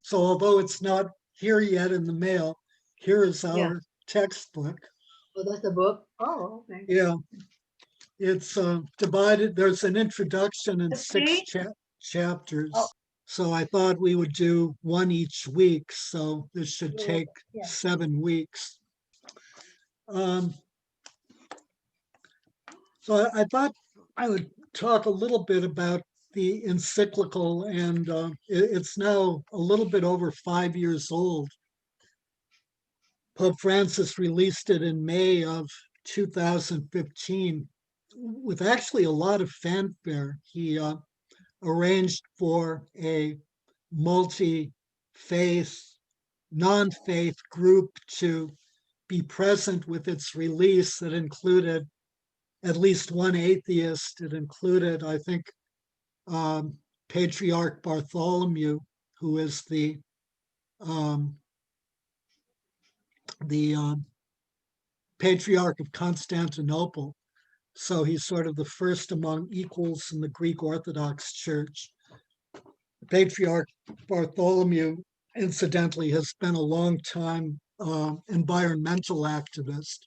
So although it's not here yet in the mail, here is Yeah. our textbook. Oh, that's the book. Oh, okay. Yeah, it's divided. There's an introduction and Let's six see. Oh, chapters. So I thought we would do one each week. So this should yeah. take Yeah. 7 weeks. Um, so I thought I would talk a little bit about the encyclical, and it's now a little bit over 5 years old. Pope Francis released it in May of 2015 with actually a lot of fanfare. He arranged for a multi faith, non faith group to be present with its release that included at least one atheist. It included, I think, um, Patriarch Bartholomew, who is um, the Patriarch of Constantinople. So he's sort of the first among equals in the Greek Orthodox Church. Patriarch Bartholomew, incidentally, has been a long time environmental activist.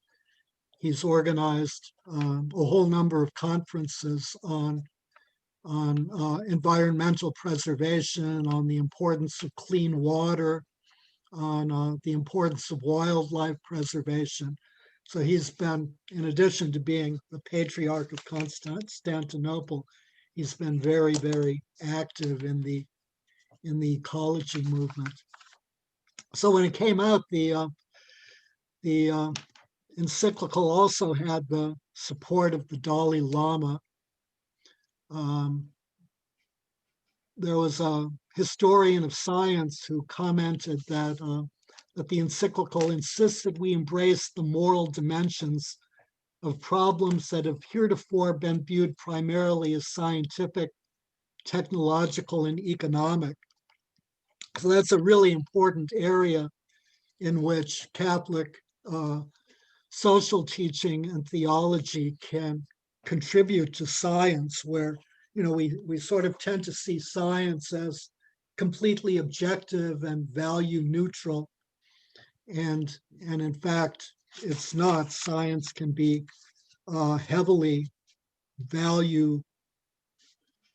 He's organized a whole number of conferences on environmental preservation, on the importance of clean water, on the importance of wildlife preservation. So he's been, in addition to being the Patriarch of Constantinople, he's been very, very active in the ecology movement. So when it came out, the encyclical also had the support of the Dalai Lama. Um, there was a historian of science who commented that the encyclical insisted we embrace the moral dimensions of problems that have heretofore been viewed primarily as scientific, technological, and economic. So that's a really important area in which Catholic uh, social teaching and theology can contribute to science, where we sort of tend to see science as completely objective and value neutral, and in fact it's not. Science can be heavily value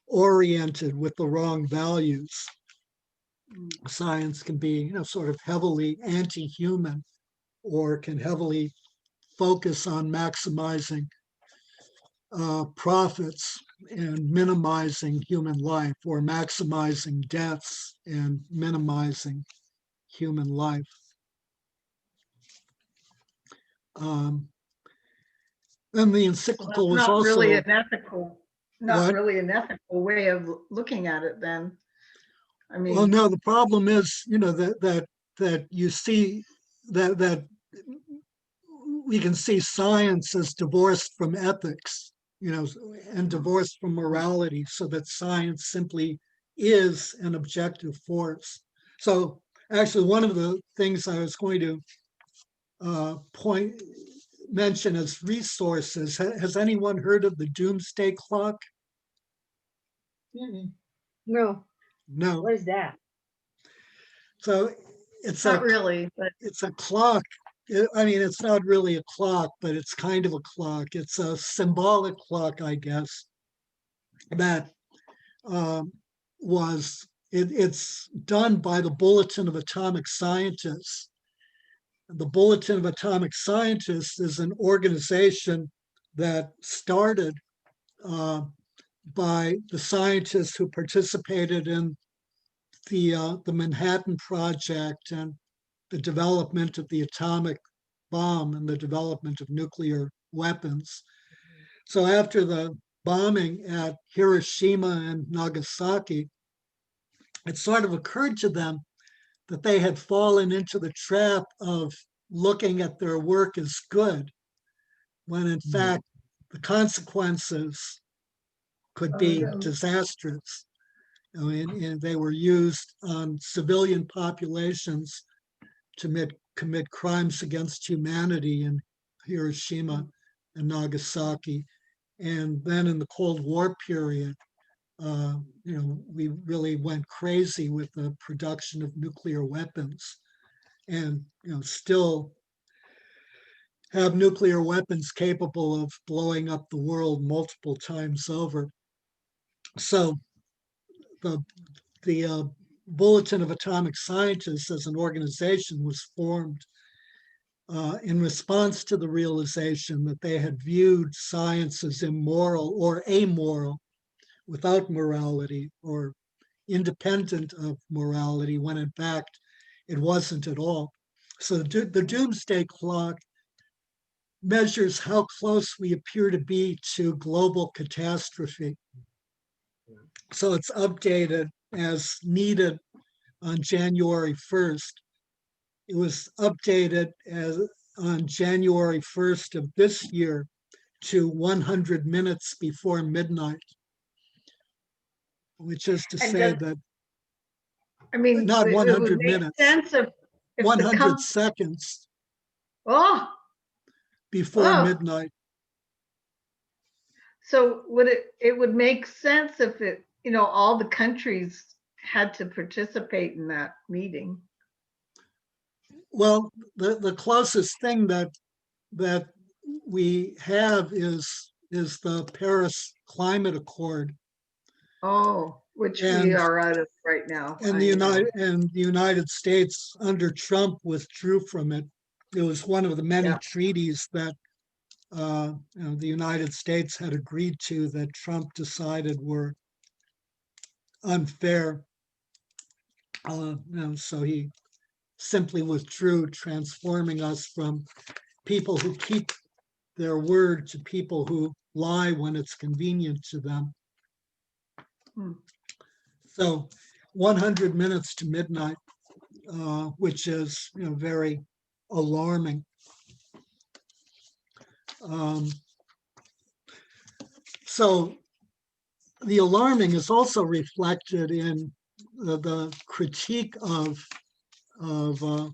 oriented with the wrong values. Science can be sort of heavily anti-human, or can heavily focus on maximizing profits and minimizing human life, or maximizing deaths and minimizing human life. Um, then the Well, encyclical that's was not really also an ethical, not what? really an ethical way of looking at it then. I Well, mean, no, the problem is, that you see that we can see science as divorced from ethics, and divorced from morality, so that science simply is an objective force. So actually, one of the things I was going to point mention as resources, has anyone heard of the doomsday clock? No. No. What is that? So it's not a really, but it's a clock. I mean, it's not really a clock, but it's kind of a clock. It's a symbolic clock, I guess, that um, it's done by the Bulletin of Atomic Scientists. The Bulletin of Atomic Scientists is an organization that started uh, by the scientists who participated in the Manhattan Project and the development of the atomic bomb and the development of nuclear weapons. So after the bombing at Hiroshima and Nagasaki, it sort of occurred to them that they had fallen into the trap of looking at their work as good, when in fact the consequences could be disastrous. And they were used on civilian populations to commit crimes against humanity in Hiroshima and Nagasaki. And then in the Cold War period, we really went crazy with the production of nuclear weapons, and still have nuclear weapons capable of blowing up the world multiple times over. So the Bulletin of Atomic Scientists as an organization was formed in response to the realization that they had viewed science as immoral or amoral, without morality, or independent of morality, when in fact it wasn't at all. So the doomsday clock measures how close we appear to be to global catastrophe. So it's updated as needed on January 1st. It was updated as on January 1st of this year to 100 minutes before midnight, which is to And say does, that I mean, not it would 100 make minutes, sense if the 100 seconds oh, before oh, midnight. so it would make sense if all the countries had to participate in that meeting. Well, the closest thing that we have is the Paris Climate Accord, Oh, which we and are out of right now. and I the know. United States under Trump withdrew from it. It was one of the many Yeah. treaties that the United States had agreed to that Trump decided were unfair. So he simply withdrew, transforming us from people who keep their word to people who lie when it's convenient to them. Hmm. So 100 minutes to midnight, which is very alarming. So the alarming is also reflected in the critique of the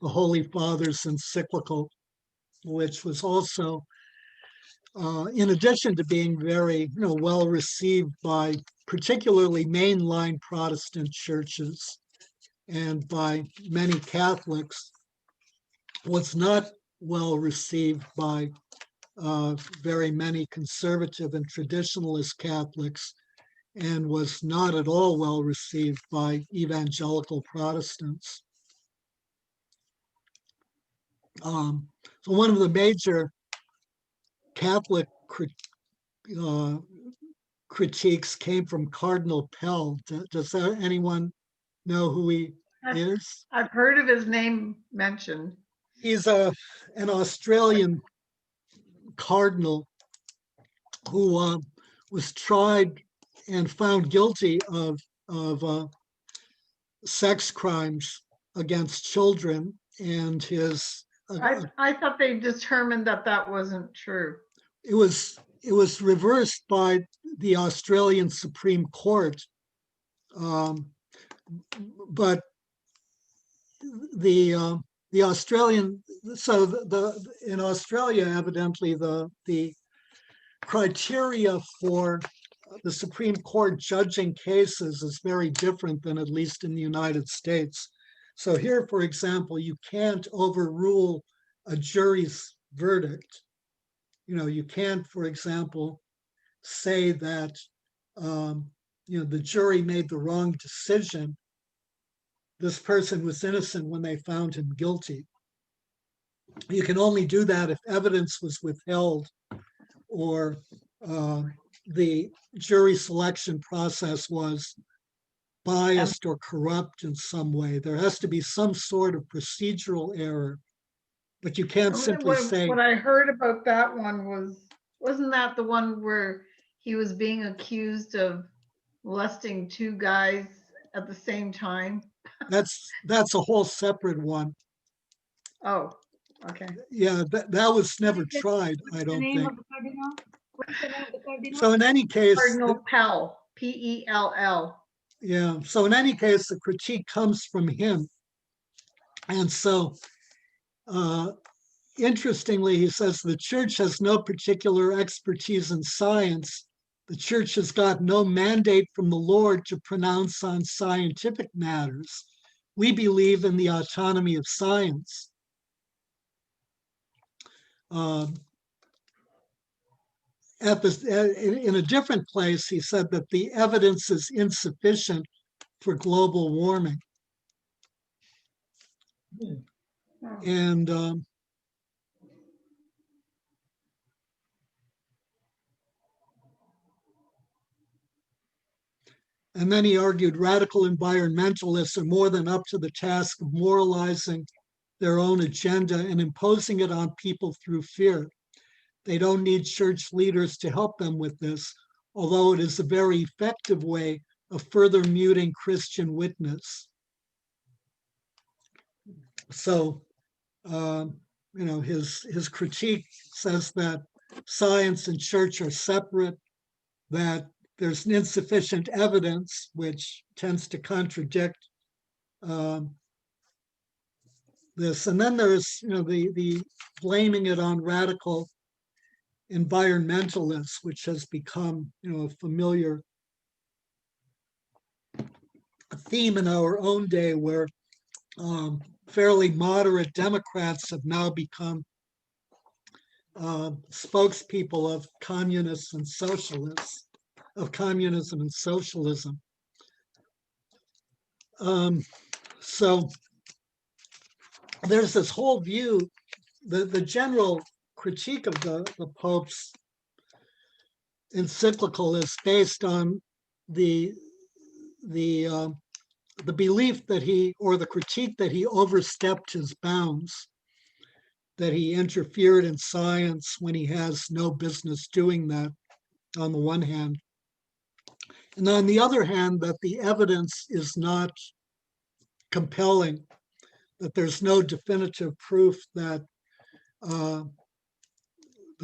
Holy Father's encyclical, which was also, in addition to being very well received by particularly mainline Protestant churches and by many Catholics, was not well received by very many conservative and traditionalist Catholics, and was not at all well received by evangelical Protestants. So one of the major Catholic critiques came from Cardinal Pell. Does anyone know who he is? I've heard of his name mentioned. He's an Australian cardinal who was tried and found guilty of sex crimes against children, and his I thought they determined that wasn't true. it was reversed by the Australian Supreme Court, but the Australian in Australia, evidently the criteria for the Supreme Court judging cases is very different than at least in the United States. So here, for example, you can't overrule a jury's verdict. You can't, for example, say that the jury made the wrong decision. This person was innocent when they found him guilty. You can only do that if evidence was withheld or the jury selection process was biased or corrupt in some way. There has to be some sort of procedural error, but you can't simply say. What I heard about that one wasn't that the one where he was being accused of molesting two guys at the same time? That's a whole separate one. Oh, okay. Yeah, that was never tried, I don't think. Of the cardinal? What's the name of the cardinal? So in any case, Cardinal Pell, P-E-L-L. Yeah, so in any case, the critique comes from him. And so, interestingly, he says the church has no particular expertise in science The church has got no mandate from the Lord to pronounce on scientific matters. We believe in the autonomy of science. In a different place, he said that the evidence is insufficient for global warming. And then he argued radical environmentalists are more than up to the task of moralizing their own agenda and imposing it on people through fear. They don't need church leaders to help them with this, although it is a very effective way of further muting Christian witness. So, his critique says that science and church are separate, that there's insufficient evidence, which tends to contradict this. And then there's, the blaming it on radical environmentalists, which has become, a familiar theme in our own day, where fairly moderate Democrats have now become spokespeople of communists and socialists, of communism and socialism. So there's this whole view, the general critique of the Pope's encyclical is based on the belief that he, or the critique that he overstepped his bounds, that he interfered in science when he has no business doing that, on the one hand. And on the other hand, that the evidence is not compelling, that there's no definitive proof that the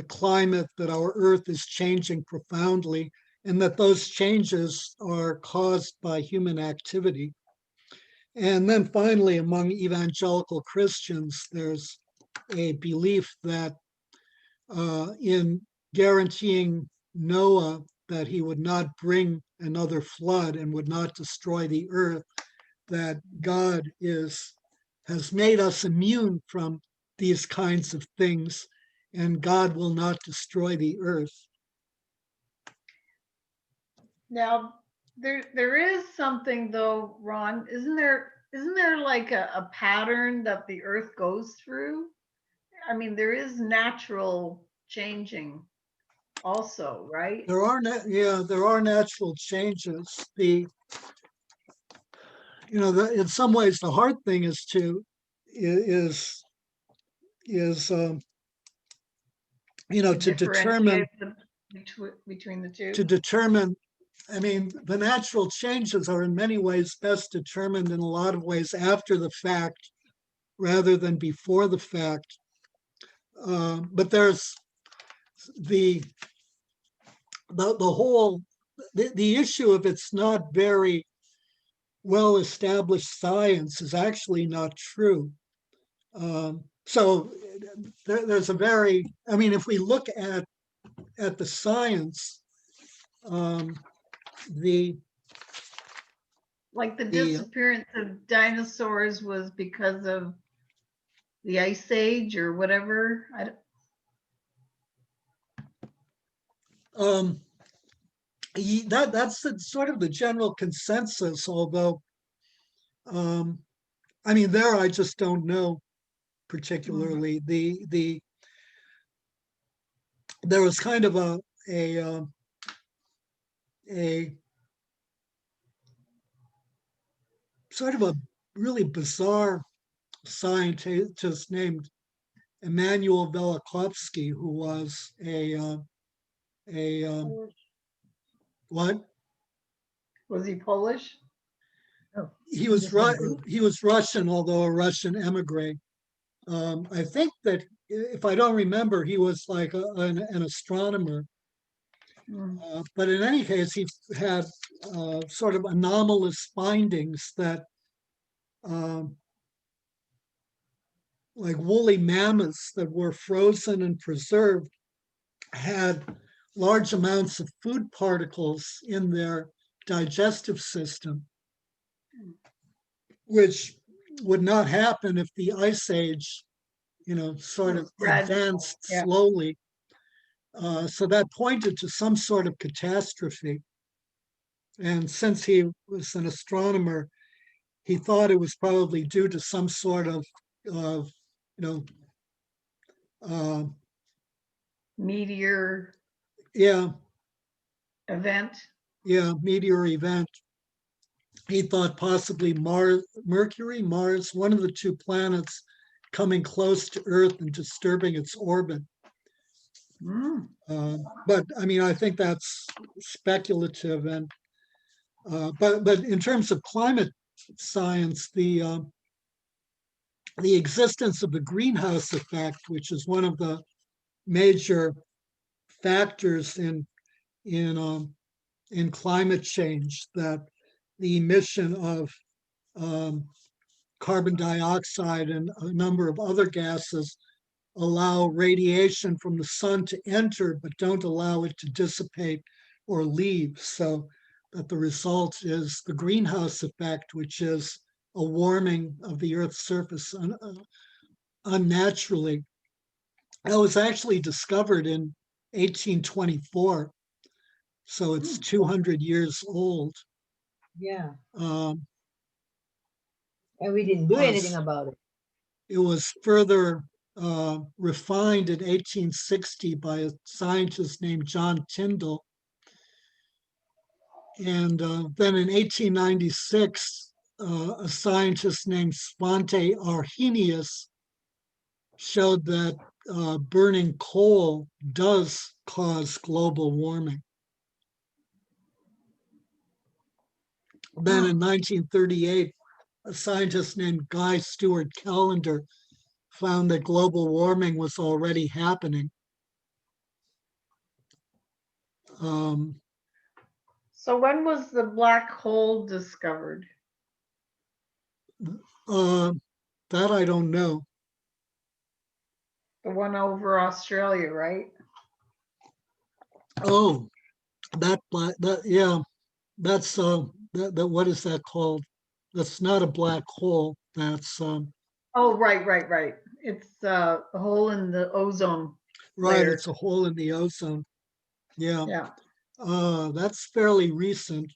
climate, that our Earth is changing profoundly, and that those changes are caused by human activity. And then finally, among evangelical Christians, there's a belief that in guaranteeing Noah that he would not bring another flood and would not destroy the earth, that God has made us immune from these kinds of things, and God will not destroy the earth. Now, there is something though, Ron, isn't there like a pattern that the earth goes through? I mean, there is natural changing also, right? There are natural changes. In some ways, the hard thing is to determine between the two. to determine. I mean, the natural changes are in many ways best determined in a lot of ways after the fact rather than before the fact. But there's the whole issue of it's not very well established science is actually not true. So there's a very, I mean, if we look at the science, like the disappearance of dinosaurs was because of the ice age or whatever. That's sort of the general consensus, although I mean, there I just don't know particularly. There was kind of a sort of a really bizarre scientist named Emanuel Velikovsky, who was what? Was he Polish? Oh, He was Russian, although a Russian emigre. I think that, if I don't remember, he was like an astronomer. But in any case, he had sort of anomalous findings that like woolly mammoths that were frozen and preserved had large amounts of food particles in their digestive system, which would not happen if the ice age, sort of Gradual, advanced yeah. slowly. So that pointed to some sort of catastrophe. And since he was an astronomer, he thought it was probably due to some sort of, you know, uh, Meteor yeah, event. meteor event. He thought possibly Mars, one of the two planets coming close to Earth and disturbing its orbit. Mm. But I mean, I think that's speculative. And but in terms of climate science, the existence of the greenhouse effect, which is one of the major factors in climate change, that the emission of carbon dioxide and a number of other gases allow radiation from the sun to enter, but don't allow it to dissipate or leave. So that the result is the greenhouse effect, which is a warming of the Earth's surface unnaturally. That was actually discovered in 1824. So it's 200 years old. Yeah, Um, and we didn't do anything was- about it. It was further refined in 1860 by a scientist named John Tyndall. And then in 1896, a scientist named Svante Arrhenius showed that burning coal does cause global warming. Then in 1938, a scientist named Guy Stewart Callender found that global warming was already happening. So when was the black hole discovered? That I don't know. The one over Australia, right? Oh, yeah, that's that what is that called? That's not a black hole. That's Oh, right. It's a hole in the ozone right. layer. It's a hole in the ozone. Yeah. Yeah. That's fairly recent.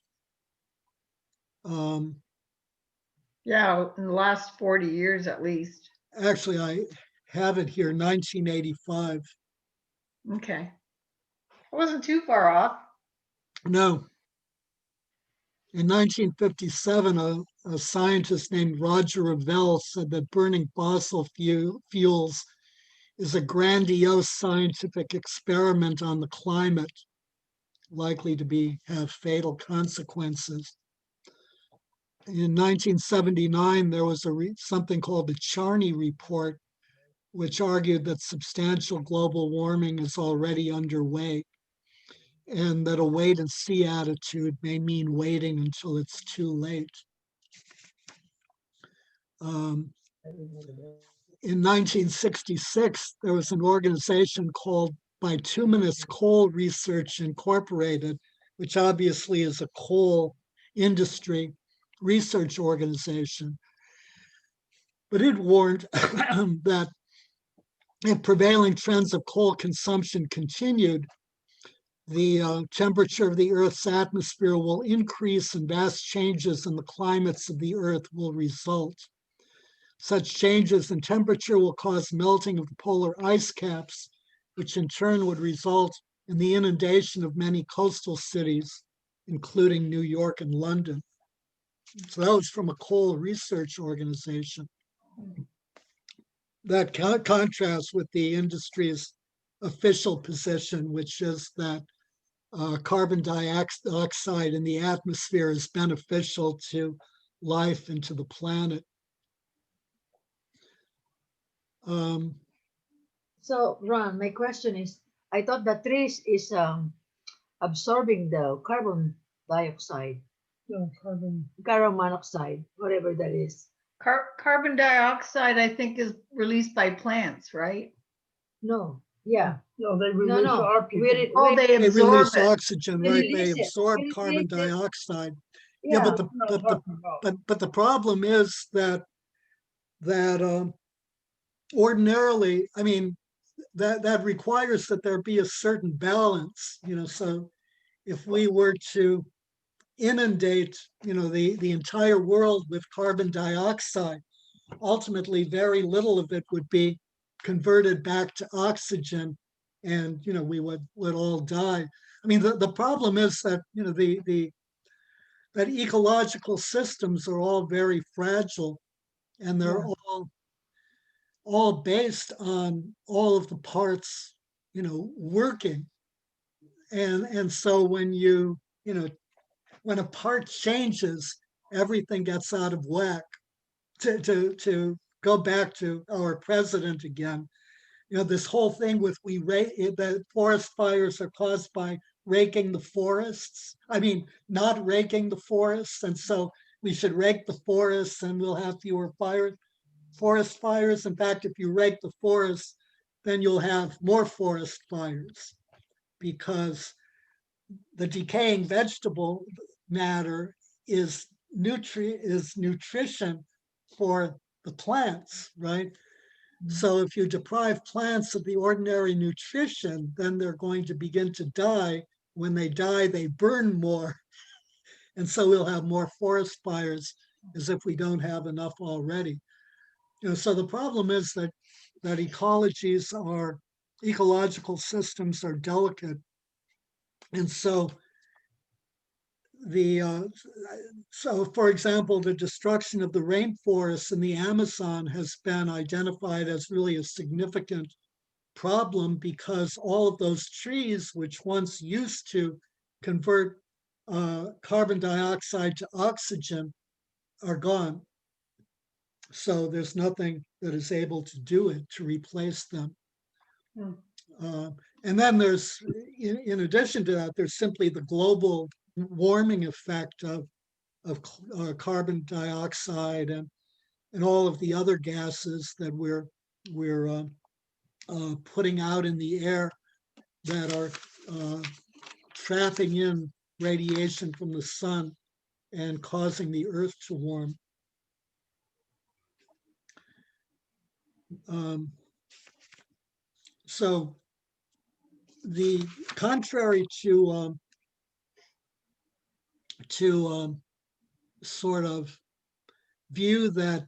Yeah, in the last 40 years at least. Actually, I have it here, 1985. Okay. I wasn't too far off. No. In 1957, a scientist named Roger Revelle said that burning fossil fuels is a grandiose scientific experiment on the climate, likely to have fatal consequences. In 1979, there was something called the Charney Report, which argued that substantial global warming is already underway, and that a wait and see attitude may mean waiting until it's too late. In 1966, there was an organization called Bituminous Coal Research Incorporated, which obviously is a coal industry research organization. But it warned that if prevailing trends of coal consumption continued, the temperature of the Earth's atmosphere will increase and vast changes in the climates of the Earth will result. Such changes in temperature will cause melting of the polar ice caps, which in turn would result in the inundation of many coastal cities, including New York and London. So that was from a coal research organization. That contrasts with the industry's official position, which is that carbon dioxide in the atmosphere is beneficial to life and to the planet. So, Ron, my question is, I thought the trees is absorbing the carbon dioxide, No, carbon monoxide, whatever that is. Carbon dioxide, I think, is released by plants, right? No, Yeah. No, they No, release no. our people. Oh, they They absorb release it. oxygen, We right? They release it. absorb We carbon release it. dioxide. Yeah, Yeah. but the I'm not but the talking about. but the problem is that ordinarily, I mean, that requires that there be a certain balance, you know. So if we were to inundate, you know, the entire world with carbon dioxide, ultimately very little of it would be converted back to oxygen, and you know we would all die. I mean, the problem is that you know the that ecological systems are all very fragile, and they're Yeah. all based on all of the parts, you know, working. And so when you know, when a part changes, everything gets out of whack. To go back to our president again, you know, this whole thing with the forest fires are caused by raking the forests. I mean, not raking the forests, and so we should rake the forests, and we'll have fewer forest fires. In fact, if you rake the forests, then you'll have more forest fires because the decaying vegetable matter is nutrition for the plants, right? So if you deprive plants of the ordinary nutrition, then they're going to begin to die. When they die, they burn more. And so we'll have more forest fires as if we don't have enough already. You know, so the problem is that ecological systems are delicate. And the uh, so for example, the destruction of the rainforests in the Amazon has been identified as really a significant problem because all of those trees, which once used to convert carbon dioxide to oxygen, are gone. So there's nothing that is able to do it to replace them. Hmm. And then there's, in addition to that, there's simply the global warming effect of carbon dioxide and all of the other gases that we're putting out in the air that are trapping in radiation from the sun and causing the earth to warm. So the contrary to sort of view that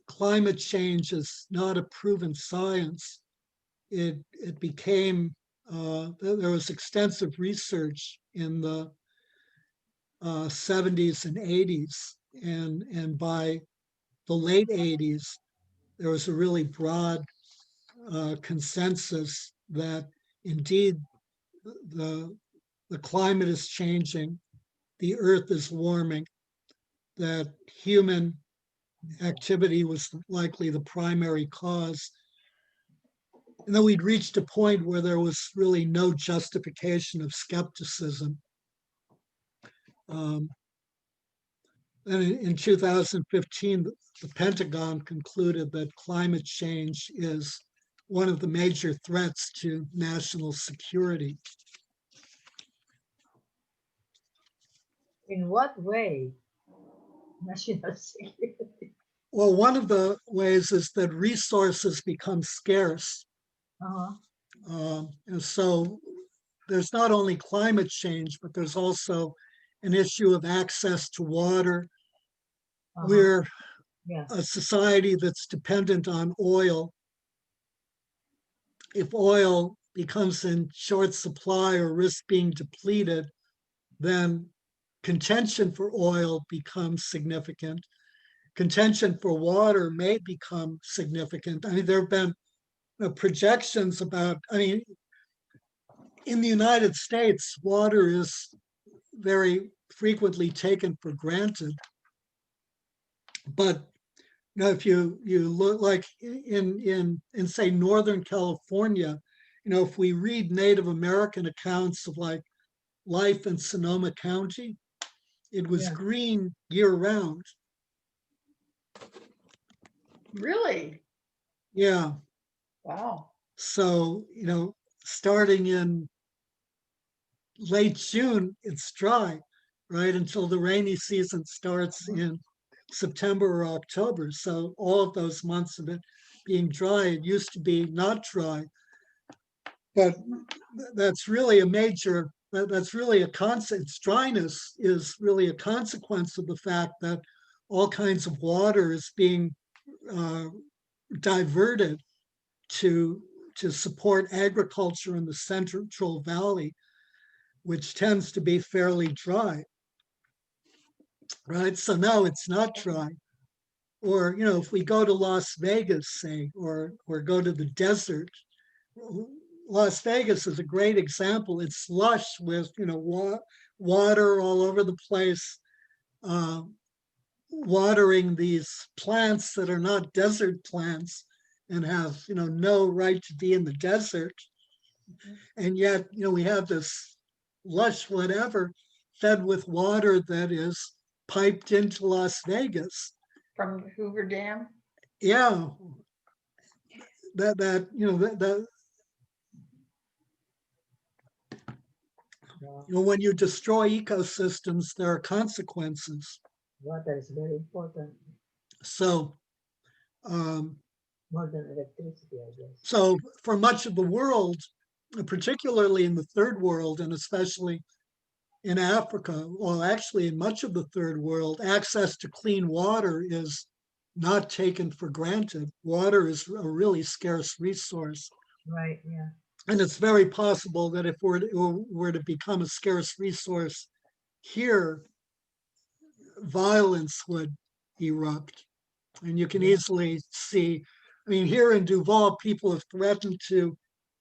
climate change is not a proven science, it became there was extensive research in the 70s and 80s, and by the late 80s, there was a really broad consensus that indeed the the climate is changing, the earth is warming, that human activity was likely the primary cause. And then we'd reached a point where there was really no justification of skepticism. And in 2015, the Pentagon concluded that climate change is one of the major threats to national security. In what way? National security. Well, one of the ways is that resources become scarce. Uh-huh. And so there's not only climate change, but there's also an issue of access to water. Uh-huh. We're Yeah. a society that's dependent on oil. If oil becomes in short supply or risks being depleted, then contention for oil becomes significant. Contention for water may become significant. I mean, there have been projections about, I mean, in the United States, water is very frequently taken for granted. But you know, if you look like in say Northern California, you know, if we read Native American accounts of like life in Sonoma County, it was Yeah. green year round. Really? Yeah. Wow. So, starting in late June, it's dry, right? Until the rainy season starts in September or October. So all of those months of it being dry, it used to be not dry. But that's really a major, that's really a consequence. Dryness is really a consequence of the fact that all kinds of water is being uh, diverted to support agriculture in the Central Valley, which tends to be fairly dry, right? So now it's not dry. Or, if we go to Las Vegas, say, or go to the desert, Las Vegas is a great example. It's lush with, water all over the place, uh, watering these plants that are not desert plants and have, no right to be in the desert. And yet, we have this lush whatever fed with water that is piped into Las Vegas. From the Hoover Dam. Yeah, that when you destroy ecosystems, there are consequences. Water is very important, So, um, more than electricity, I guess. so for much of the world, particularly in the third world, and especially in Africa, well, actually in much of the third world, access to clean water is not taken for granted. Water is a really scarce resource. Right, yeah. And it's very possible that if were to become a scarce resource here, violence would erupt. And you can easily see, I mean, here in Duval, people have threatened to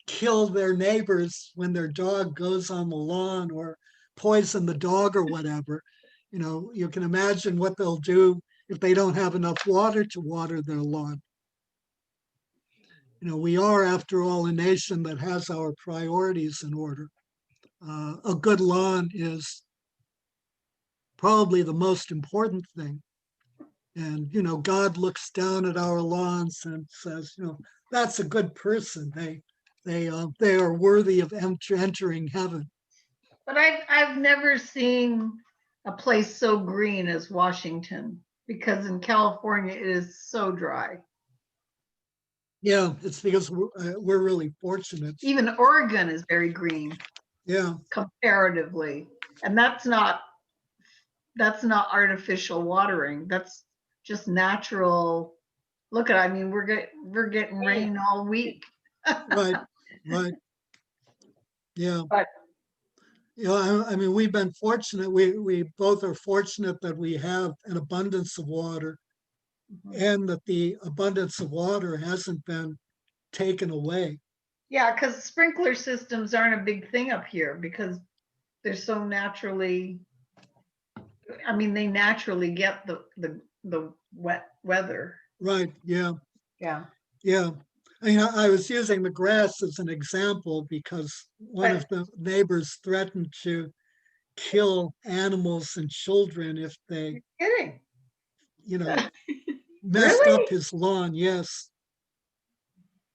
kill their neighbors when their dog goes on the lawn or poison the dog or whatever. You can imagine what they'll do if they don't have enough water to water their lawn. We are, after all, a nation that has our priorities in order. A good lawn is probably the most important thing. And, God looks down at our lawns and says, that's a good person. They are worthy of entering heaven. But I've never seen a place so green as Washington, because in California it is so dry. Yeah, it's because we're really fortunate. Even Oregon is very green Yeah, comparatively, and that's not artificial watering. That's just natural. Look at, I mean, we're getting rain all week. right, right. Yeah. But I mean, we've been fortunate. We both are fortunate that we have an abundance of water and that the abundance of water hasn't been taken away. yeah, because sprinkler systems aren't a big thing up here because they're so naturally, I mean, they naturally get the wet weather. Right. Yeah. Yeah. Yeah. I mean, I was using the grass as an example because one of the neighbors threatened to kill animals and children if they, Kidding. messed Really? up his lawn. Yes.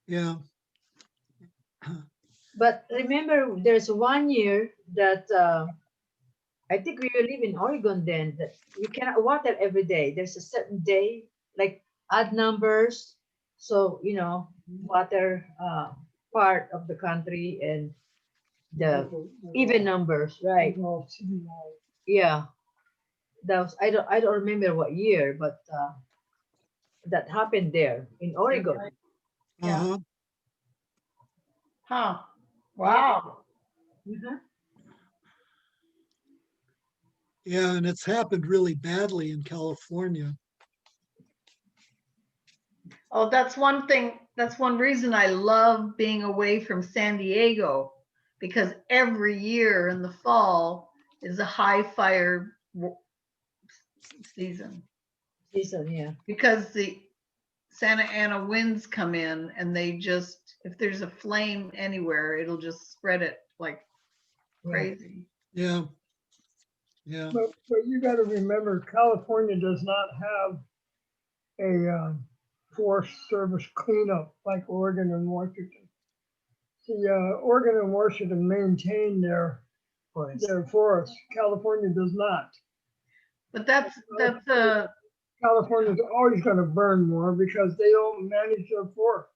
Yeah. But remember, there's 1 year that I think we live in Oregon then, that you cannot water every day. There's a certain day, like odd numbers. So, water part of the country and the even numbers, right? Yeah. That was, I don't remember what year, but that happened there in Oregon. Yeah. Uh-huh. Huh. Wow. Mhm. Yeah. And it's happened really badly in California. Oh, that's one thing. That's one reason I love being away from San Diego, because every year in the fall is a high fire season, Season, yeah. because the Santa Ana winds come in and they just, if there's a flame anywhere, it'll just spread it like Yeah. crazy. Yeah. Yeah. But you got to remember, California does not have a Forest Service cleanup like Oregon and Washington. Oregon and Washington maintain their forests. California does not. But that's California's always gonna burn more because they don't manage their forest.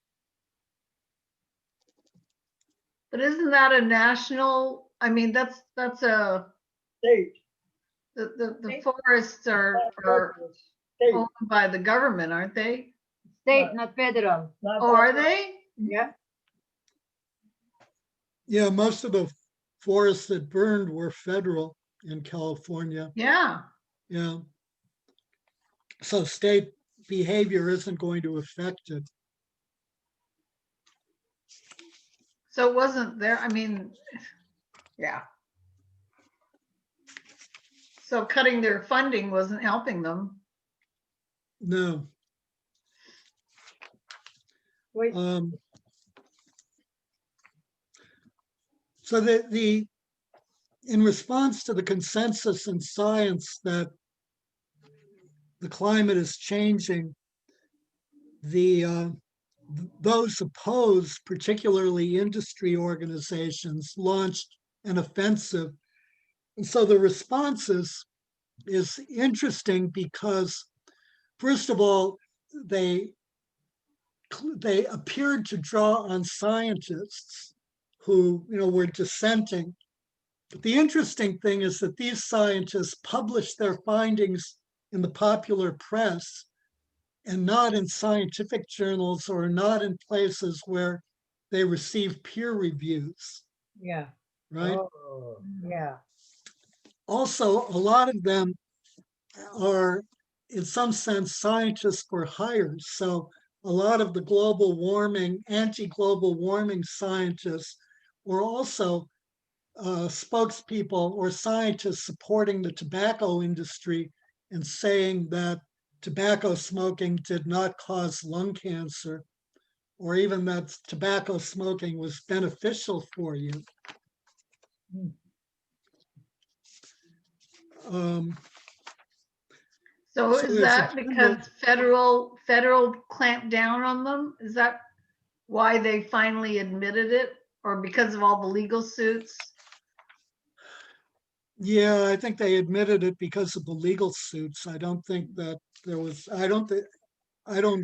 but isn't that a national, I mean, that's a, State. the forests are State, owned by the government, aren't they? State, not federal. not Oh, are they? Yeah. Yeah, most of the forests that burned were federal in California. Yeah. Yeah. So state behavior isn't going to affect it. So it wasn't there, I mean, yeah. So cutting their funding wasn't helping them. No. Wait, So in response to the consensus in science that the climate is changing, those opposed, particularly industry organizations, launched an offensive. And so the response is interesting because, first of all, they appeared to draw on scientists who, were dissenting. But the interesting thing is that these scientists published their findings in the popular press and not in scientific journals or not in places where they receive peer reviews, yeah. right? Oh, Yeah. Also, a lot of them are, in some sense, scientists for hire. So a lot of the global warming, anti-global warming scientists were also spokespeople or scientists supporting the tobacco industry and saying that tobacco smoking did not cause lung cancer, or even that tobacco smoking was beneficial for you. So So is there's a that because federal clamped down on them? Is that why they finally admitted it? Or because of all the legal suits? Yeah, I think they admitted it because of the legal suits. I don't think that there was, I don't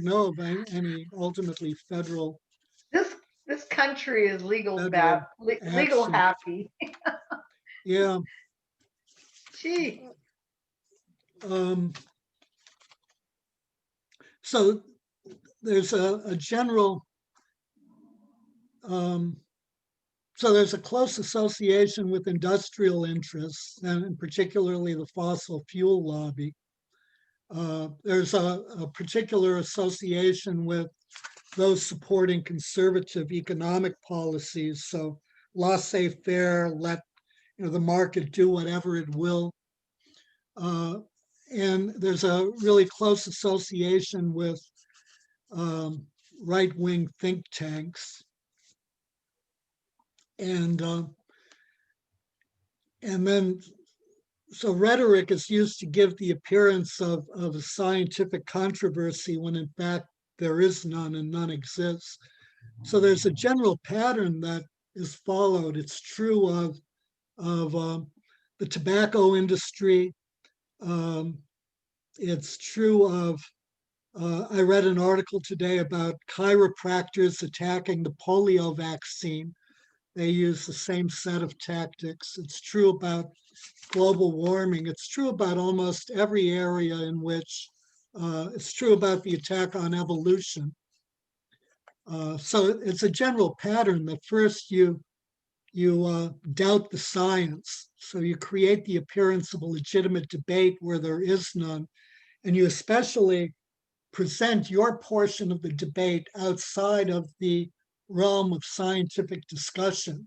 know of any ultimately federal This country is legal Federal legal action. happy. Yeah. Gee. So there's a general, so there's a close association with industrial interests, and particularly the fossil fuel lobby. There's a particular association with those supporting conservative economic policies. So laissez-faire, let the market do whatever it will. And there's a really close association with right-wing think tanks. And then, so rhetoric is used to give the appearance of a scientific controversy when in fact there is none and none exists. So there's a general pattern that is followed. It's true of the tobacco industry. It's true of, I read an article today about chiropractors attacking the polio vaccine. They use the same set of tactics. It's true about global warming. It's true about almost every area in which, it's true about the attack on evolution. So it's a general pattern that first you doubt the science. So you create the appearance of a legitimate debate where there is none. And you especially present your portion of the debate outside of the realm of scientific discussion,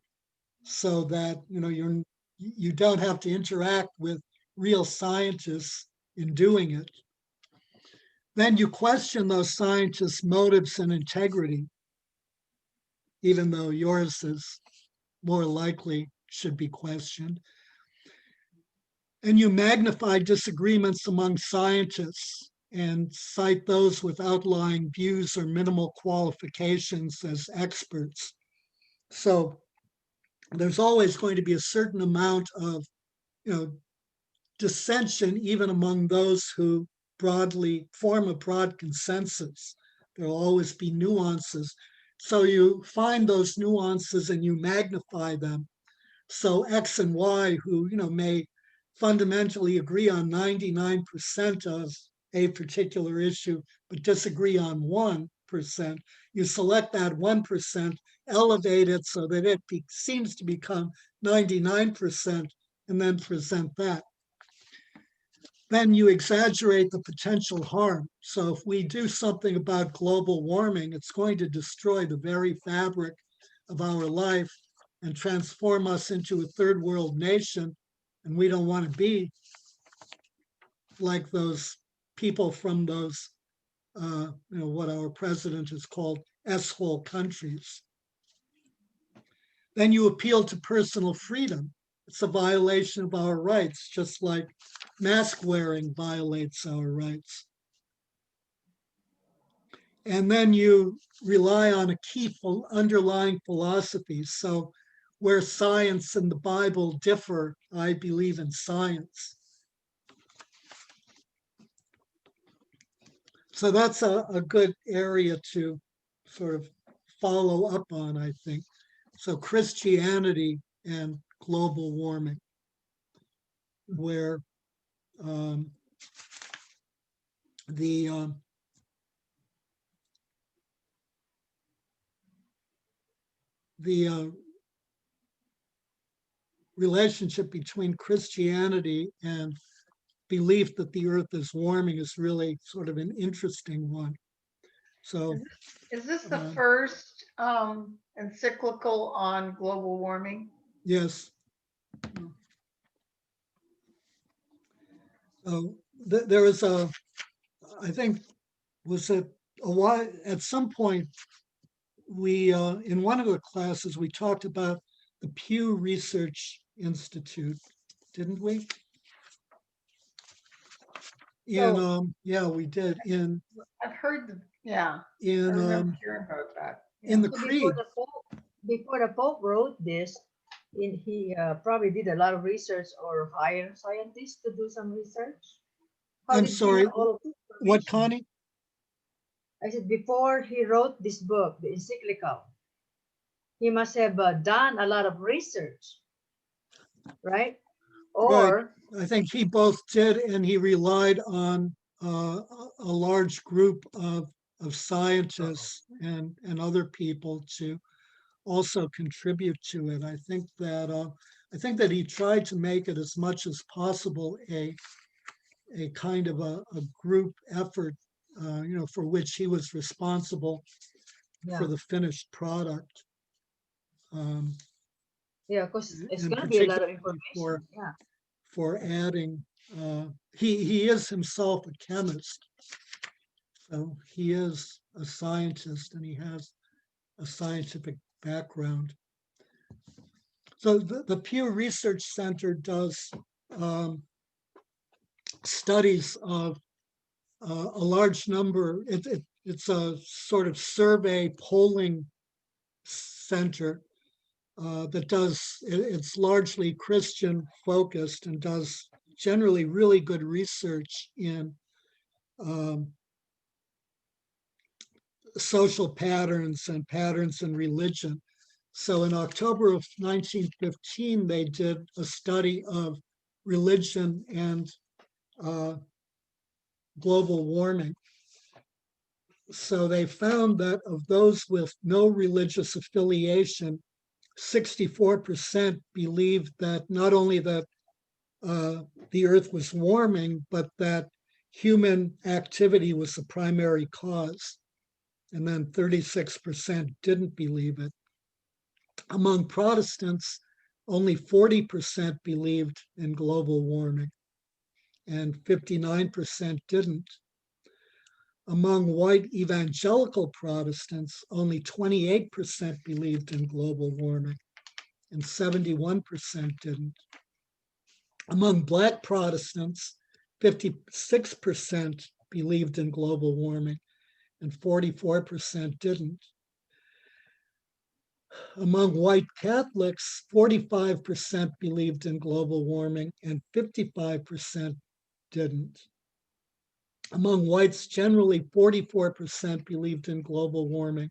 so that you don't have to interact with real scientists in doing it. Then you question those scientists' motives and integrity, even though yours is more likely should be questioned. And you magnify disagreements among scientists and cite those with outlying views or minimal qualifications as experts. So there's always going to be a certain amount of, dissension even among those who broadly form a broad consensus. There'll always be nuances. So you find those nuances and you magnify them. So X and Y, who may fundamentally agree on 99% of a particular issue, but disagree on 1%, you select that 1%, elevate it so that it seems to become 99%, and then present that. Then you exaggerate the potential harm. So if we do something about global warming, it's going to destroy the very fabric of our life and transform us into a third world nation. And we don't want to be like those people from those, what our president has called S-hole countries. Then you appeal to personal freedom. It's a violation of our rights, just like mask wearing violates our rights. And then you rely on a key underlying philosophy. So where science and the Bible differ, I believe in science. So that's a good area to sort of follow up on, I think. So Christianity and global warming, where the relationship between Christianity and belief that the earth is warming is really sort of an interesting one. So Is this the first encyclical on global warming? yes. There was I think, was it a while, at some point, we, in one of the classes, we talked about the Pew Research Institute, didn't we? Yeah, we did, I've heard, yeah, I in remember hearing about that. in the So creed. before the Pope wrote this, he probably did a lot of research or hired scientists to do some research. How I'm did he sorry, know all of this what, information? Connie? I said before he wrote this book, the encyclical, he must have done a lot of research, right? Or I think he both did, and he relied on a large group of scientists and other people to also contribute to it. I think that he tried to make it as much as possible a kind of a group effort, for which he was responsible yeah, for the finished product. yeah, because it's And gonna be a lot of particularly information. Yeah. for adding, he is himself a chemist, so he is a scientist and he has a scientific background. So the Pew Research Center does studies of a large number. It's a sort of survey polling center that it's largely Christian focused and does generally really good research in social patterns and patterns in religion. So in October of 1915, they did a study of religion and global warming. So they found that of those with no religious affiliation, 64% believed that not only that the earth was warming, but that human activity was the primary cause. And then 36% didn't believe it. Among Protestants, only 40% believed in global warming and 59% didn't. Among white evangelical Protestants, only 28% believed in global warming and 71% didn't. Among Black Protestants, 56% believed in global warming and 44% didn't. Among white Catholics, 45% believed in global warming and 55% didn't. Among whites generally, 44% believed in global warming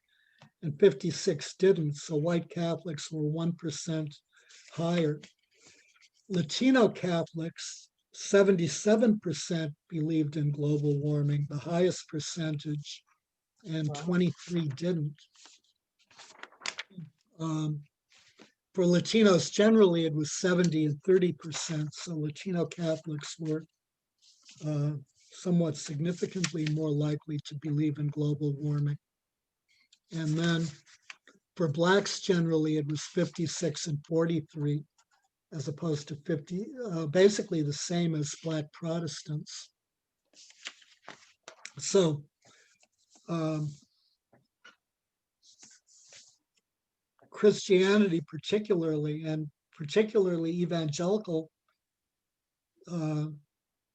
and 56 didn't. So white Catholics were 1% higher. Latino Catholics, 77% believed in global warming, the highest percentage, and Wow. 23 didn't. For Latinos generally, it was 70 and 30%. So Latino Catholics were somewhat significantly more likely to believe in global warming. And then for Blacks generally, it was 56 and 43, as opposed to 50, basically the same as Black Protestants. So Christianity particularly, and particularly evangelical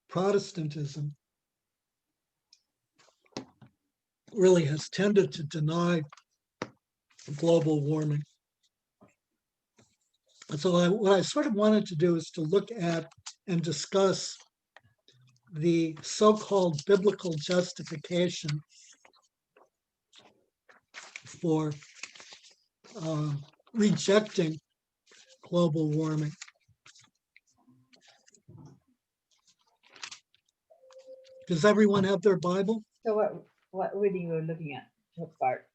Protestantism, really has tended to deny global warming. And so what I sort of wanted to do is to look at and discuss the so-called biblical justification for rejecting global warming. Does everyone have their Bible? So what reading we're looking at? What part?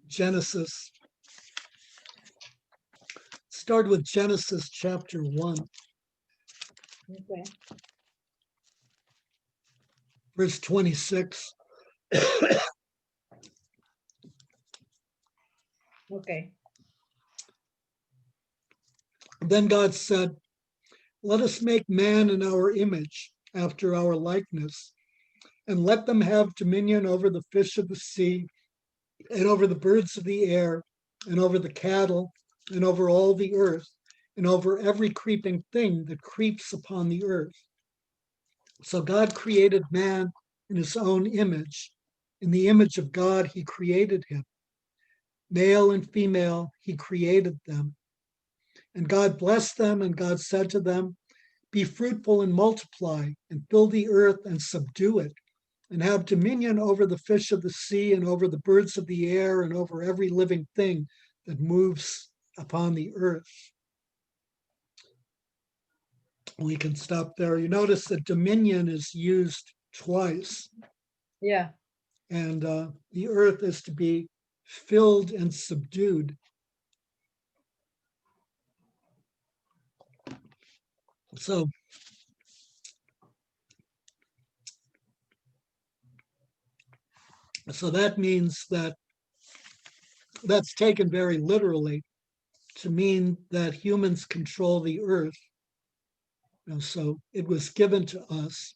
Genesis. Start with Genesis chapter 1, Okay. verse 26. Okay. Then God said, "Let us make man in our image, after our likeness, and let them have dominion over the fish of the sea, and over the birds of the air, and over the cattle, and over all the earth, and over every creeping thing that creeps upon the earth." So God created man in his own image. In the image of God, he created him. Male and female, he created them. And God blessed them, and God said to them, "Be fruitful and multiply, and fill the earth and subdue it, and have dominion over the fish of the sea, and over the birds of the air, and over every living thing that moves upon the earth." We can stop there. You notice that dominion is used twice, Yeah. and the earth is to be filled and subdued. So that means that that's taken very literally to mean that humans control the earth. So it was given to us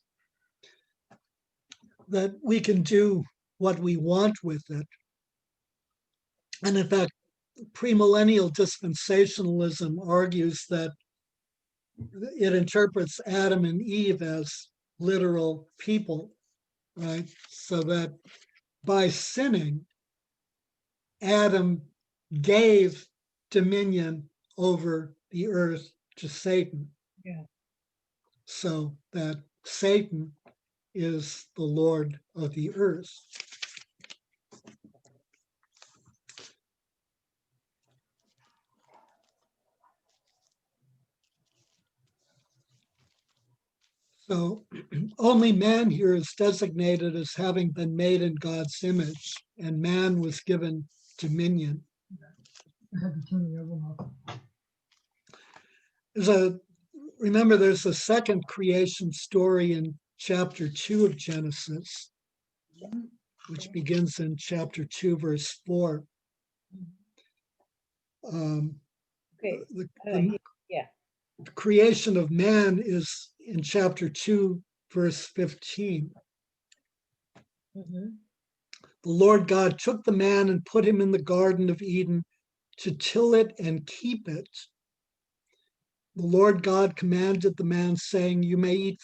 that we can do what we want with it. And in fact, premillennial dispensationalism argues that it interprets Adam and Eve as literal people, right? So that by sinning, Adam gave dominion over the earth to Satan. Yeah. So that Satan is the Lord of the earth. So only man here is designated as having been made in God's image, and man was given dominion. I had to turn the oven off. Remember, there's a second creation story in chapter 2 of Genesis, which begins in chapter 2, verse 4. Okay. The Yeah. creation of man is in chapter 2, verse 15. Mm-hmm. The Lord God took the man and put him in the Garden of Eden to till it and keep it. The Lord God commanded the man, saying, you may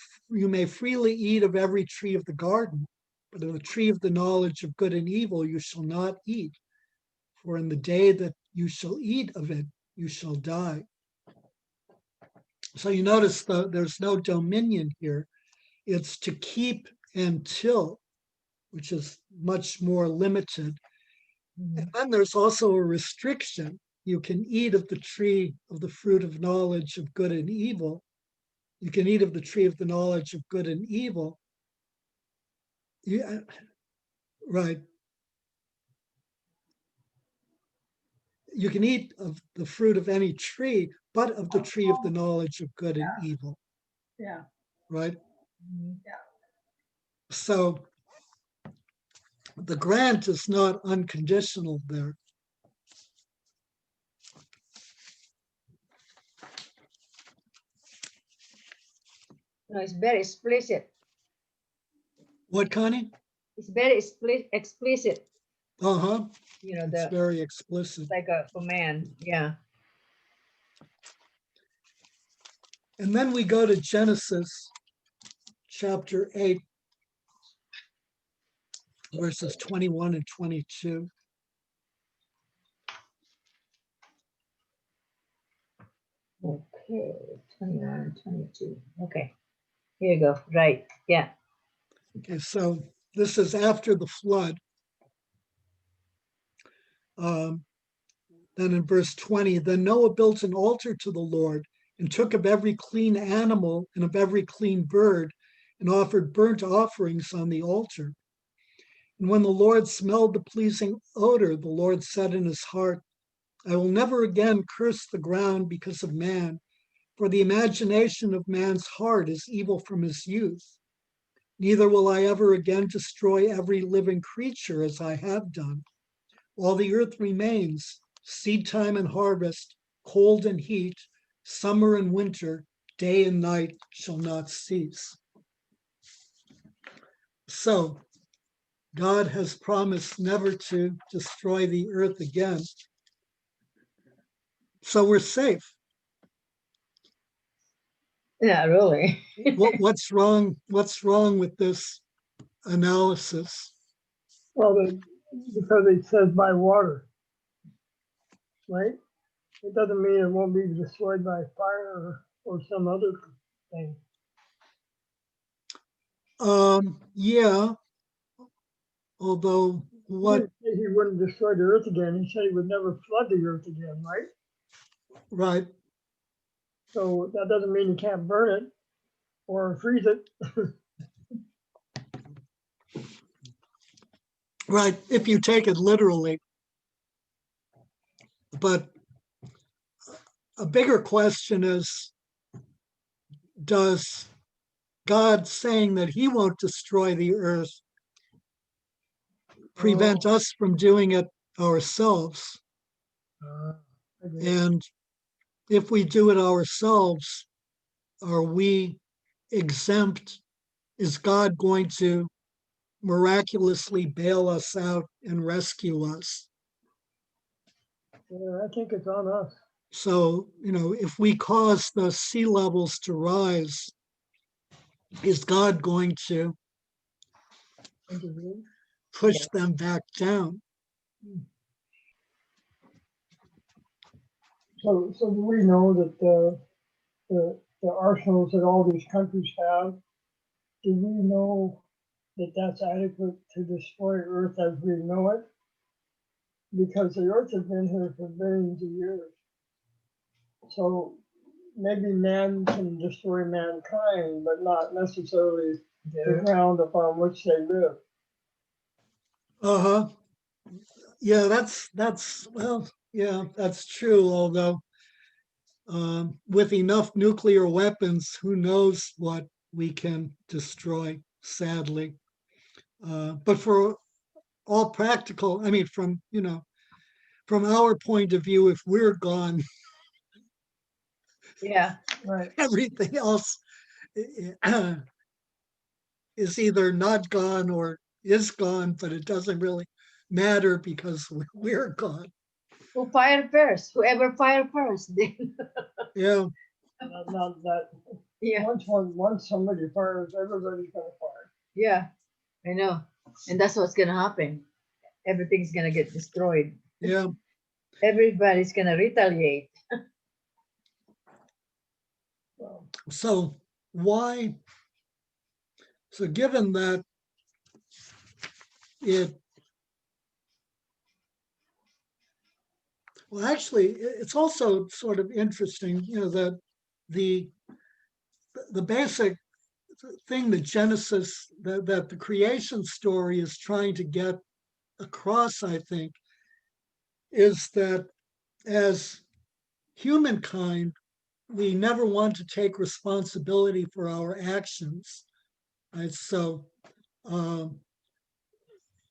freely eat of every tree of the garden, but of the tree of the knowledge of good and evil you shall not eat. For in the day that you shall eat of it, you shall die. So you notice there's no dominion here. It's to keep and till, which is much more limited. And then there's also a restriction. You can eat of the tree of the fruit of knowledge of good and evil. You can eat of the tree of the knowledge of good and evil. Yeah, right. You can eat of the fruit of any tree, but of the tree of the knowledge of good and evil, Yeah. right? Mhm. So the grant is not unconditional there. No, it's very explicit. What, Connie? It's very explicit. Uh-huh. You know, It's the very explicit. like a command. Yeah. And then we go to Genesis chapter 8, verses 21 and 22. Okay. 21, 22. Okay. Here you go. Right. Yeah. Okay, so this is after the flood. Then in verse 20, then Noah built an altar to the Lord and took of every clean animal and of every clean bird and offered burnt offerings on the altar. And when the Lord smelled the pleasing odor, the Lord said in his heart, I will never again curse the ground because of man, for the imagination of man's heart is evil from his youth. Neither will I ever again destroy every living creature as I have done. While the earth remains, seed time and harvest, cold and heat, summer and winter, day and night shall not cease. So God has promised never to destroy the earth again. So we're safe. Yeah, really. What's wrong? What's wrong with this analysis? Well, because it says by water, right? It doesn't mean it won't be destroyed by fire or some other thing. Yeah, although He what, didn't say he wouldn't destroy the earth again. He said he would never flood the earth again, right? right, So that doesn't mean you can't burn it or freeze it. right, if you take it literally. But a bigger question is, does God saying that he won't destroy the earth prevent us from doing it ourselves? Okay. And if we do it ourselves, are we exempt? Is God going to miraculously bail us out and rescue us? Yeah, I think it's on us. So, if we cause the sea levels to rise, is God going to Intervene. push Yeah. them back down? So do we know that the arsenals that all these countries have, do we know that that's adequate to destroy Earth as we know it? Because the Earth has been here for billions of years. So maybe man can destroy mankind, but not necessarily the ground upon which they live. Uh-huh. Yeah, that's true. Although with enough nuclear weapons, who knows what we can destroy, sadly. But for all practical, I mean, from our point of view, if we're gone, Yeah. Right. everything else is either not gone or is gone, but it doesn't really matter because we're gone. Who fire first? Whoever fire first. Then. Yeah, Not that Yeah. once somebody fires, everybody's gonna fire. Yeah. I know. And that's what's gonna happen. Everything's gonna get destroyed. yeah. Everybody's gonna retaliate. So why? So given that well, actually, it's also sort of interesting, that the basic thing that Genesis, that the creation story is trying to get across, I think, is that as humankind, we never want to take responsibility for our actions. Right? So,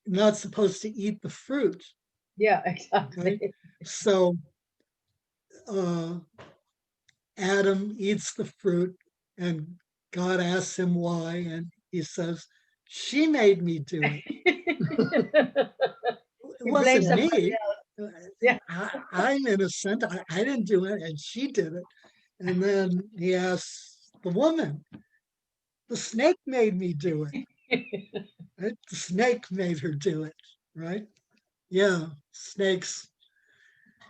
not supposed to eat the fruit. Yeah, exactly. Right? So, Adam eats the fruit, and God asks him why, and he says, "She made me do it. It He blames wasn't somebody me. else. Yeah. I'm innocent. I didn't do it, and she did it." And then he asks the woman, "The snake made me do it. Right? The snake made her do it, right? Yeah, snakes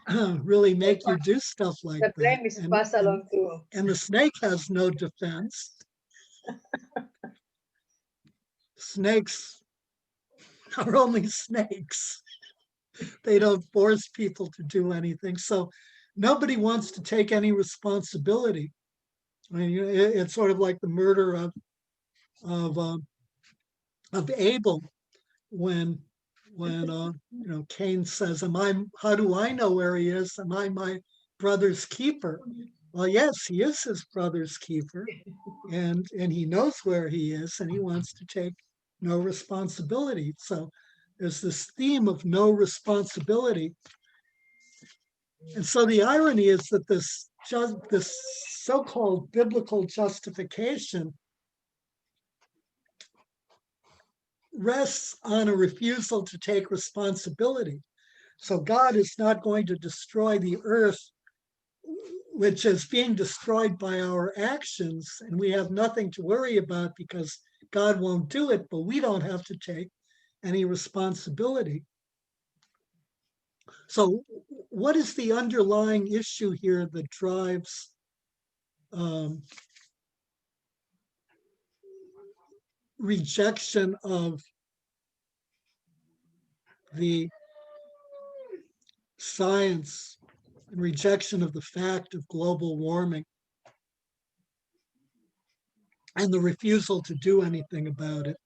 really make you do stuff like The that. blame is passed along to. And the snake has no defense. Snakes are only snakes. They don't force people to do anything. So nobody wants to take any responsibility. I mean, it's sort of like the murder of Abel, when Cain says, how do I know where he is? Am I my brother's keeper? Well, yes, he is his brother's keeper, and he knows where he is, and he wants to take no responsibility. So there's this theme of no responsibility. And so the irony is that this so-called biblical justification rests on a refusal to take responsibility. So God is not going to destroy the earth, which is being destroyed by our actions, and we have nothing to worry about because God won't do it, but we don't have to take any responsibility. So what is the underlying issue here that drives rejection of the science and rejection of the fact of global warming and the refusal to do anything about it?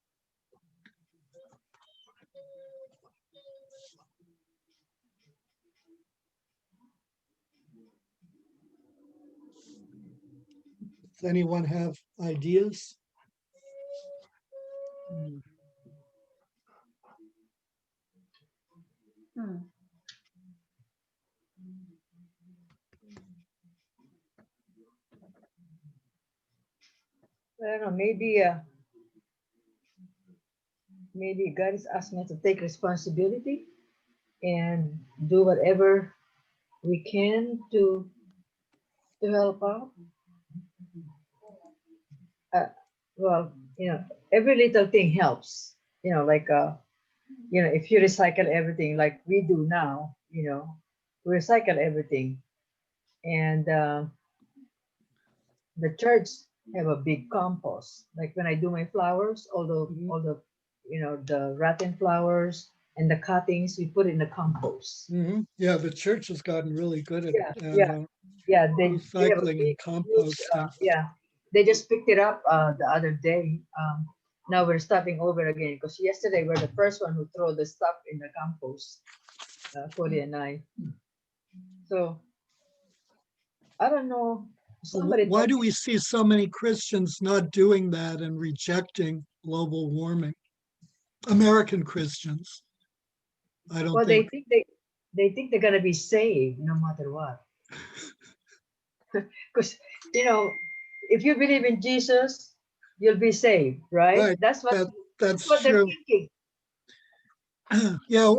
Does anyone have ideas? Hmm. I don't know, maybe God is asking us to take responsibility and do whatever we can to help out. Uh, well, every little thing helps. Like if you recycle everything like we do now, we recycle everything, and the church have a big compost. Like when I do my flowers, all the the rotten flowers and the cuttings, we put in the compost. Yeah, the church has gotten really good at, Yeah, yeah, yeah. They have a recycling and big, huge, composting. yeah. They just picked it up the other day. Now we're starting over again because yesterday we're the first one who throw the stuff in the compost. Cody and I. So I don't know. Somebody Why told do me, we see so many Christians not doing that and rejecting global warming? American Christians. I don't well, think. they think they're gonna be saved no matter what. Because if you believe in Jesus, you'll be saved, right? Right. That's what That's what they're true. thinking. Yeah,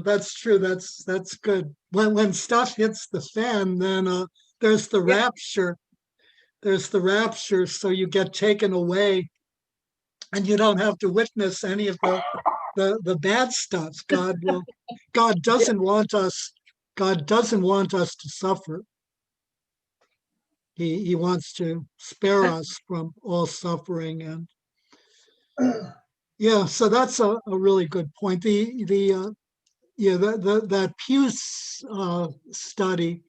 that's true. That's good. When stuff hits the fan, then there's the Yeah. rapture. There's the rapture, so you get taken away, and you don't have to witness any of the bad stuff. God Yeah. doesn't want us God doesn't want us to suffer. He wants to spare us from all suffering. And yeah, so that's a really good point. That Pew study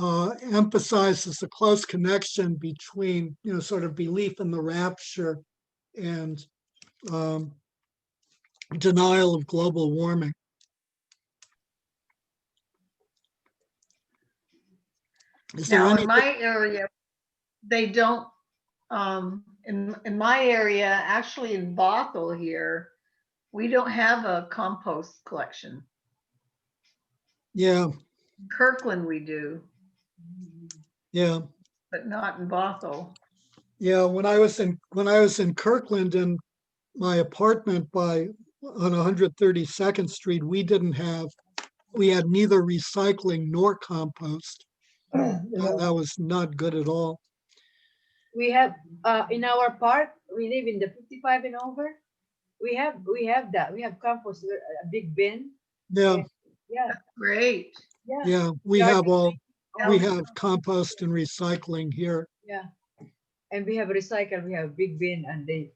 emphasizes the close connection between, sort of belief in the rapture and denial of global warming. Is there Now, anything? in my area, they don't, in my area, actually in Bothell here, we don't have a compost collection. Yeah, In Kirkland we do, yeah, but not in Bothell. yeah. When I was in Kirkland in my apartment on 132nd Street, we had neither recycling nor compost. That was not good at all. We have in our park, we live in the 55 and over. We have that. We have compost, a big bin. Yeah, Yeah, Great. yeah, yeah. We Yard have we Yeah. have compost and recycling here. yeah. And we have recycle. We have big bin, and the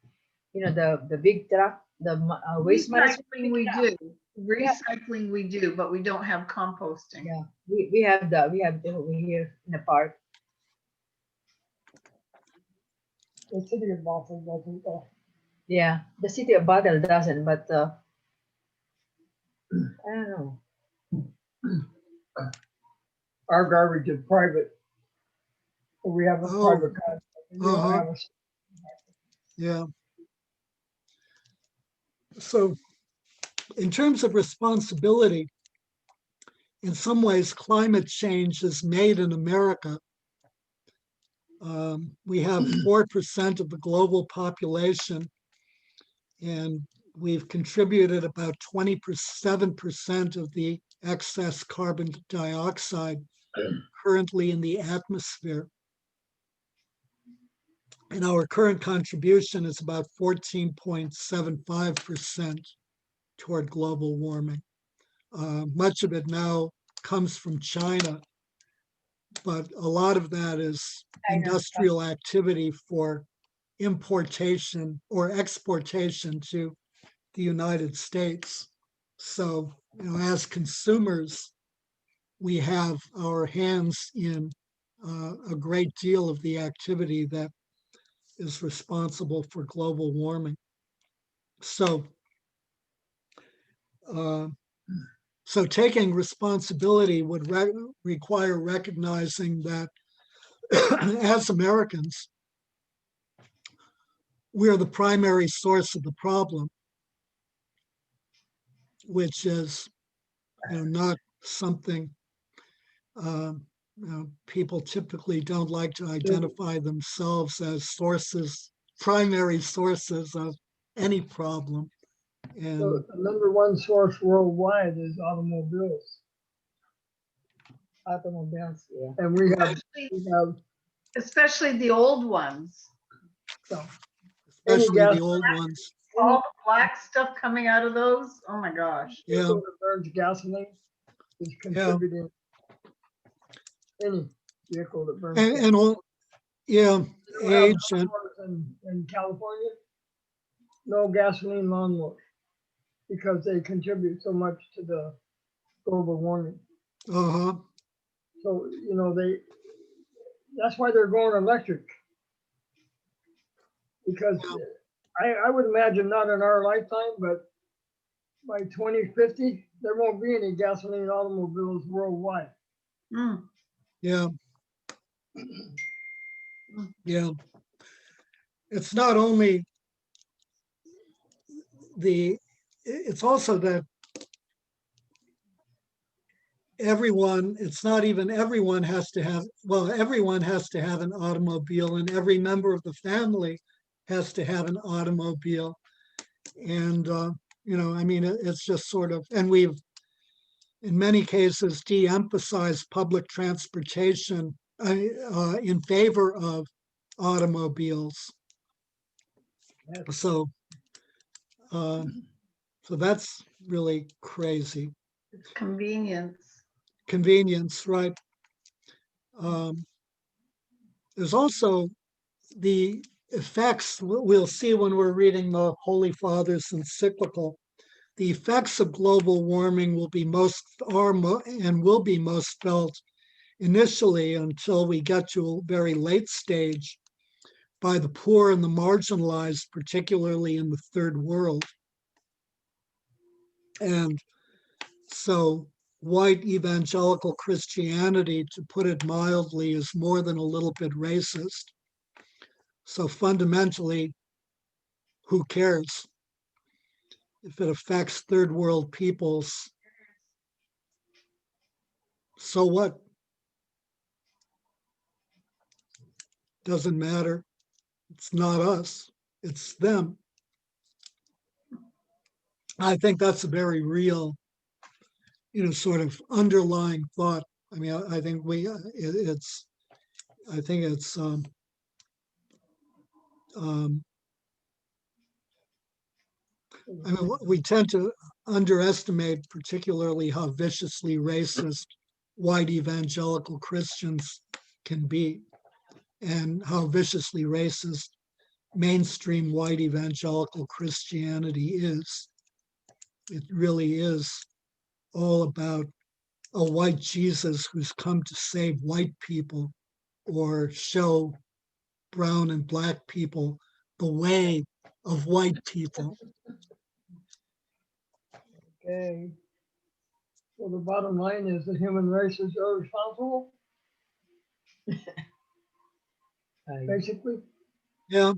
big truck, the waste management. Recycling we pick it up. do. Recycling we do, but we don't have composting. Yeah, we have that. We have that over here in the park. The city of Boston doesn't, Yeah, the city of Battle doesn't, but I don't know. our garbage is private. We have a Oh, private contract. We don't uh-huh. have a Yeah. So in terms of responsibility, in some ways, climate change is made in America. We have 4% of the global population, and we've contributed about 27% of the excess carbon dioxide currently in the atmosphere. And our current contribution is about 14.75% toward global warming. Much of it now comes from China, but a lot of that is industrial activity for importation or exportation to the United States. So, as consumers, we have our hands in a great deal of the activity that is responsible for global warming. So, so taking responsibility would require recognizing that as Americans, we're the primary source of the problem, which is not something people typically don't like to identify themselves as primary sources of any problem. And So the number one source worldwide is automobiles. Automobiles, Yeah. and we have Especially the old ones. so especially gas- the old ones. All the black stuff coming out of those. Oh my gosh. Yeah, vehicle that burns gasoline is contributing. Any vehicle that burns gasoline. and all, yeah, We don't have age and lawnmowers in California, no gasoline lawnmowers because they contribute so much to the global warming. uh-huh. So, that's why they're going electric. Because I would imagine not in our lifetime, but by 2050, there won't be any gasoline automobiles worldwide. Mm. Yeah. Yeah. It's not only it's also that it's not even everyone has to have, everyone has to have an automobile, and every member of the family has to have an automobile. And, it's just sort of, and we've, in many cases, de-emphasized public transportation in favor of automobiles. So that's really crazy. It's convenience. convenience, right? There's also the effects we'll see when we're reading the Holy Father's encyclical. The effects of global warming will be most felt initially until we get to a very late stage by the poor and the marginalized, particularly in the third world. And so white evangelical Christianity, to put it mildly, is more than a little bit racist. So fundamentally, who cares? If it affects third world peoples, so what? Doesn't matter. It's not us, it's them. I think that's a very real, sort of underlying thought. I mean, I think it's, I think it's, I mean, we tend to underestimate particularly how viciously racist white evangelical Christians can be, and how viciously racist mainstream white evangelical Christianity is. It really is all about a white Jesus who's come to save white people or show brown and black people the way of white people. Okay. So the bottom line is the human race is irresponsible, basically. Yeah.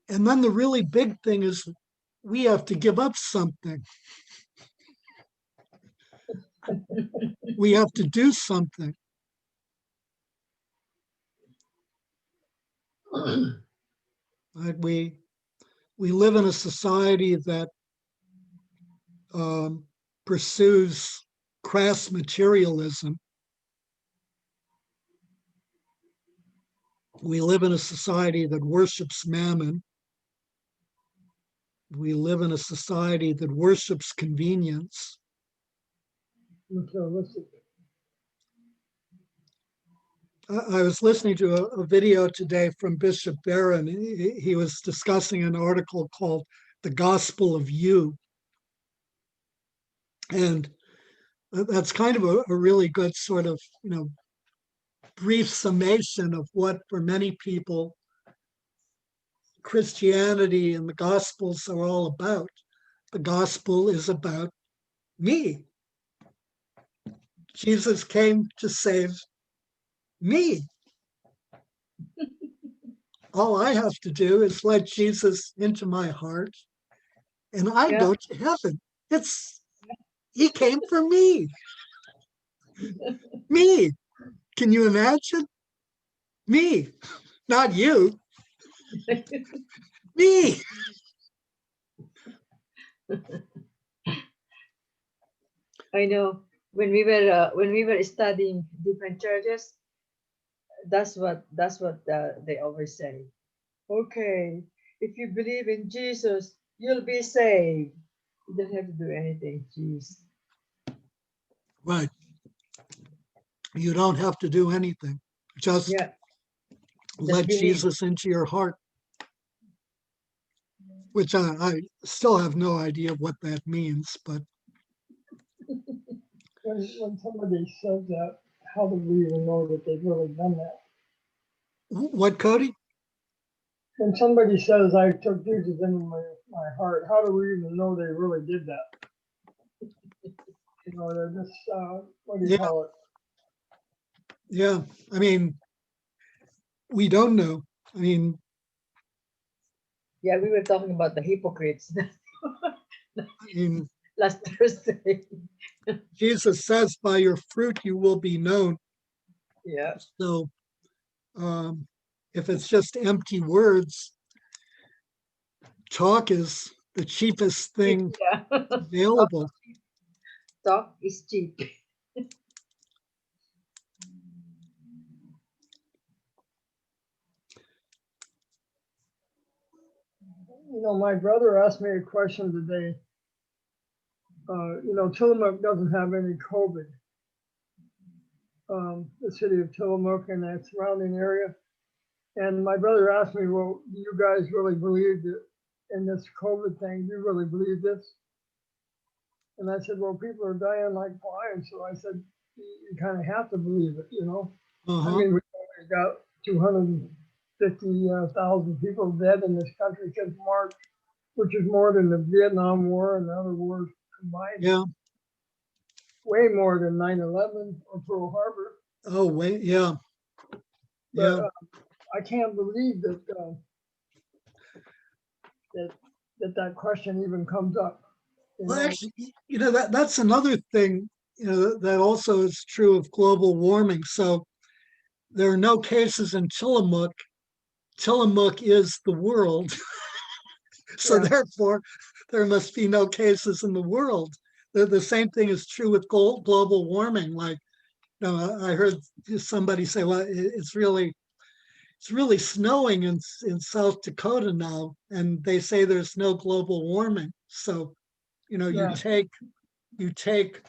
And then the really big thing is we have to give up something. We have to do something. Right? We live in a society that pursues crass materialism. We live in a society that worships mammon. We live in a society that worships convenience. Materialistic. I was listening to a video today from Bishop Barron. He was discussing an article called The Gospel of You. And that's kind of a really good sort of, brief summation of what for many people Christianity and the Gospels are all about. The Gospel is about me. Jesus came to save me. All I have to do is let Jesus into my heart and I go to heaven. He came for me. Me. Can you imagine? Me, not you. Me. I know when we were studying different churches, that's what they always say. Okay, if you believe in Jesus, you'll be saved. You don't have to do anything. Jeez. Right. You don't have to do anything. Just Yeah. let believe. Jesus into your heart. Which I still have no idea what that means, but When somebody says that, how do we even know that they've really done that? what, Cody? When somebody says, I took Jesus into my heart, how do we even know they really did that? They're just, what do you Yeah. call it? Yeah, I mean, we don't know. I mean, Yeah, we were talking about the hypocrites last Thursday. Jesus says, by your fruit you will be known. Yeah. So if it's just empty words, talk is the cheapest thing Yeah. available. Talk is cheap. My brother asked me a question today. Tillamook doesn't have any COVID. The city of Tillamook and that surrounding area. And my brother asked me, well, do you guys really believe that in this COVID thing? Do you really believe this? And I said, well, people are dying like flies. So I said, you kind of have to believe it, I Uh-huh. mean, we've only got 250,000 people dead in this country since March, which is more than the Vietnam War and other wars combined. Yeah. Way more than 9/11 or Pearl Harbor. Oh, wait. Yeah. But Yeah. I can't believe that that question even comes up. Well, actually, that's another thing, that also is true of global warming. So there are no cases in Tillamook. Tillamook is the world. So Yeah. therefore, there must be no cases in the world. The same thing is true with global warming. Like, I heard somebody say, well, it's really snowing in South Dakota now, and they say there's no global warming. So, Yeah. you take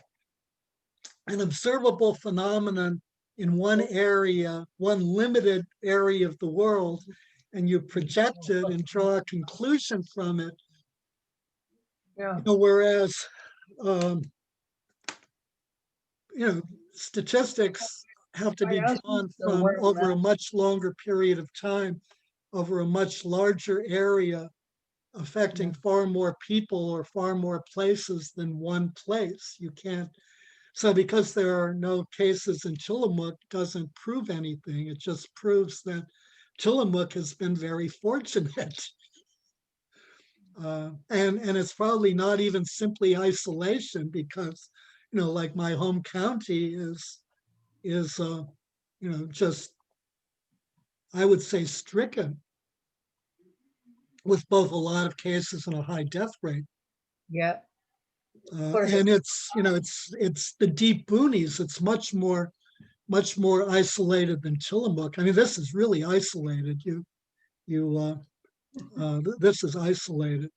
an observable phenomenon in one area, one limited area of the world, and you project it and draw a conclusion from it. Yeah. Whereas, statistics have to be I asked drawn Mr. from Wayne over a that. much longer period of time, over a much larger area, affecting far more people or far more places than one place. You can't. So because there are no cases in Tillamook doesn't prove anything. It just proves that Tillamook has been very fortunate. And it's probably not even simply isolation because, like my home county is just, I would say, stricken with both a lot of cases and a high death rate. Yeah. course. And it's the deep boonies. It's much more isolated than Tillamook. I mean, this is really isolated. This is isolated.